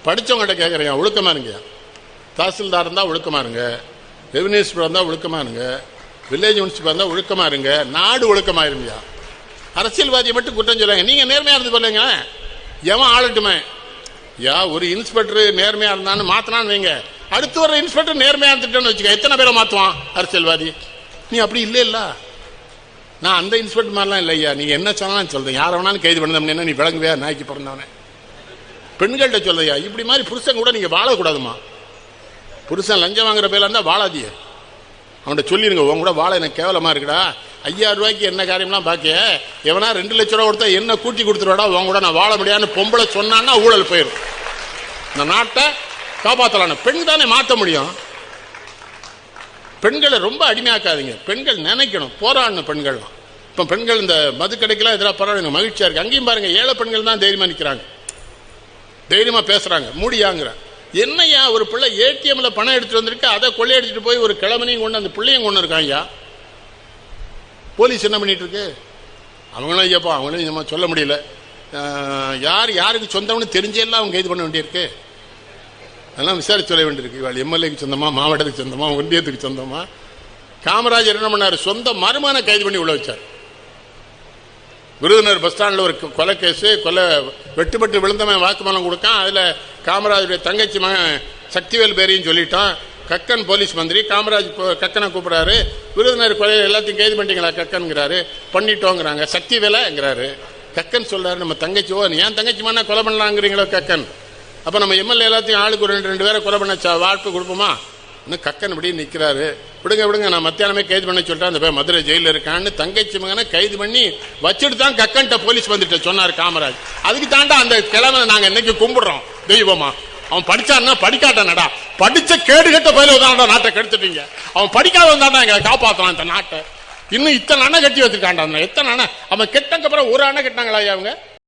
படித்தவங்கள்ட்ட கேட்குறேன், ஒழுக்கமாக இருங்க. தாசில்தார் இருந்தால் ஒழுக்கமாக இருங்க, ரெவன்யூ இன்ஸ்பெக்டர் இருந்தால் ஒழுக்கமாக இருங்க, வில்லேஜ் முனிசிபல் இருந்தால் ஒழுக்கமாக இருங்க, நாடு ஒழுக்கமாக இருங்கயா. அரசியல்வாதியை மட்டும் குற்றம் சொல்லுவாங்க. நீங்கள் நேர்மையாக இருந்து சொல்லுங்க, எவன் ஆளட்டுமே. ஒரு இன்ஸ்பெக்டர் நேர்மையாக இருந்தான்னு மாற்றினான்னு வைங்க, அடுத்து வர இன்ஸ்பெக்டர் நேர்மையாக இருந்துட்டேன்னு வச்சுக்க, எத்தனை பேரை மாற்றுவான் அரசியல்வாதி? நீ அப்படி இல்லை. நான் அந்த இன்ஸ்பெக்டர் மாதிரிலாம் இல்லையா. நீங்கள் என்ன சொன்னாலும் சொல்கிறேன், யாரை வேணாலும் கைது பண்ண நீ விளங்குவியா? நாய்க்கு பிறந்தவனே. பெண்கள்கிட்ட சொல்லையா, இப்படி மாதிரி புருஷன் கூட நீங்கள் வாழக்கூடாதுமா. புருஷன் லஞ்சம் வாங்குற பேர்ல இருந்தால் வாழாதிய. அவன்கிட்ட சொல்லிடுங்க, உன் கூட வாழ எனக்கு கேவலமாக இருக்குடா, 5000 ரூபாய்க்கு என்ன காரியம்லாம் பார்க்க, எவனா 2 லட்ச ரூபா கொடுத்தா என்ன கூட்டி கொடுத்துருவாடா, உன் கூட நான் வாழ முடியாதுன்னு பொம்பளை சொன்னான்னா ஊழல் போயிடும். இந்த நாட்டை காப்பாற்றலான பெண் தானே மாற்ற முடியும். பெண்களை ரொம்ப அடிமையாக்காதீங்க. பெண்கள் நினைக்கணும், போராடணும் பெண்கள்லாம். இப்போ பெண்கள் இந்த மது கடைக்கெல்லாம் எதிராக போராடுங்க, மகிழ்ச்சியாக இருக்கு. அங்கேயும் பாருங்க, ஏழை பெண்கள் தான் தைரியமாக நிற்கிறாங்க, தைரியமாக பேசுகிறாங்க. மூடியாங்கிற என்னையா, ஒரு பிள்ளை ஏடிஎம்ல பணம் எடுத்துட்டு வந்திருக்கு, அதை கொள்ளையடிச்சிட்டு போய் ஒரு கிழமனையும் கொண்டு அந்த பிள்ளையும் கொண்டு இருக்காங்க. போலீஸ் என்ன பண்ணிட்டு இருக்கு? அவங்களும் ஐயப்பா, அவங்களும் நம்ம சொல்ல முடியல. யாருக்கு சொந்தம்னு தெரிஞ்செல்லாம் அவங்க கைது பண்ண வேண்டியிருக்கு. அதெல்லாம் விசாரிச்சு சொல்ல வேண்டியிருக்கு. இவாள் எம்எல்ஏக்கு சொந்தமா, மாவட்டத்துக்கு சொந்தமா, ஒன்றியத்துக்கு சொந்தமா? காமராஜர் என்ன பண்ணாரு, சொந்த மருமகனை கைது பண்ணி உள்ள வச்சார். விருதுநகர் பஸ் ஸ்டாண்டில் ஒரு கொலை கேஸு, கொலை வெட்டுப்பட்டு விழுந்தவன் வாக்குமூலம் கொடுக்கான். அதில் காமராஜருடைய தங்கச்சி மகன் சக்திவேல் பேரையும் சொல்லிட்டான். கக்கன் போலீஸ் மந்திரி காமராஜ் கக்கனை கூப்பிட்றாரு, விருதுநகர் கொலை எல்லாத்தையும் கைது பண்ணிட்டீங்களா கக்கன்கிறாரு. பண்ணிட்டோங்கிறாங்க. சக்திவேலைங்கிறாரு. கக்கன் சொல்றாரு, நம்ம தங்கச்சி, ஏன் தங்கச்சி மகனை கொலை பண்ணலாங்கிறீங்களோ கக்கன், அப்போ நம்ம எம்எல்ஏ எல்லாத்தையும் ஆளுக்கு ஒரு 2 பேரை கொலை பண்ண வாய்ப்பு கொடுப்போமா? இன்னும் கக்கன் இப்படி நிற்கிறாரு. விடுங்க, நான் மத்தியானமே கைது பண்ண சொல்லிட்டேன், அந்த பேர் மதுரை ஜெயிலில் இருக்கான்னு தங்கச்சி மகனை கைது பண்ணி வச்சுட்டு தான் கக்கன்ட்ட போலீஸ் வந்துட்டு சொன்னார் காமராஜ். அதுக்கு தாண்டா அந்த கிழமை நாங்கள் இன்னைக்கு கும்பிடுறோம் தெய்வமா. அவன் படிச்சான்னா படிக்காட்டானடா, படிச்ச கேடு கட்ட பயில தாண்டா நாட்டை கெடுத்துட்டீங்க. அவன் படிக்காத வந்தாண்டா எங்களை காப்பாற்றலாம் இந்த நாட்டை. இன்னும் இத்தனை அணை கட்டி வச்சிருக்காண்டா. எத்தனை அணை? அவன் கெட்டக்கு அப்புறம் ஒரு அணை கட்டினாங்களா அவங்க?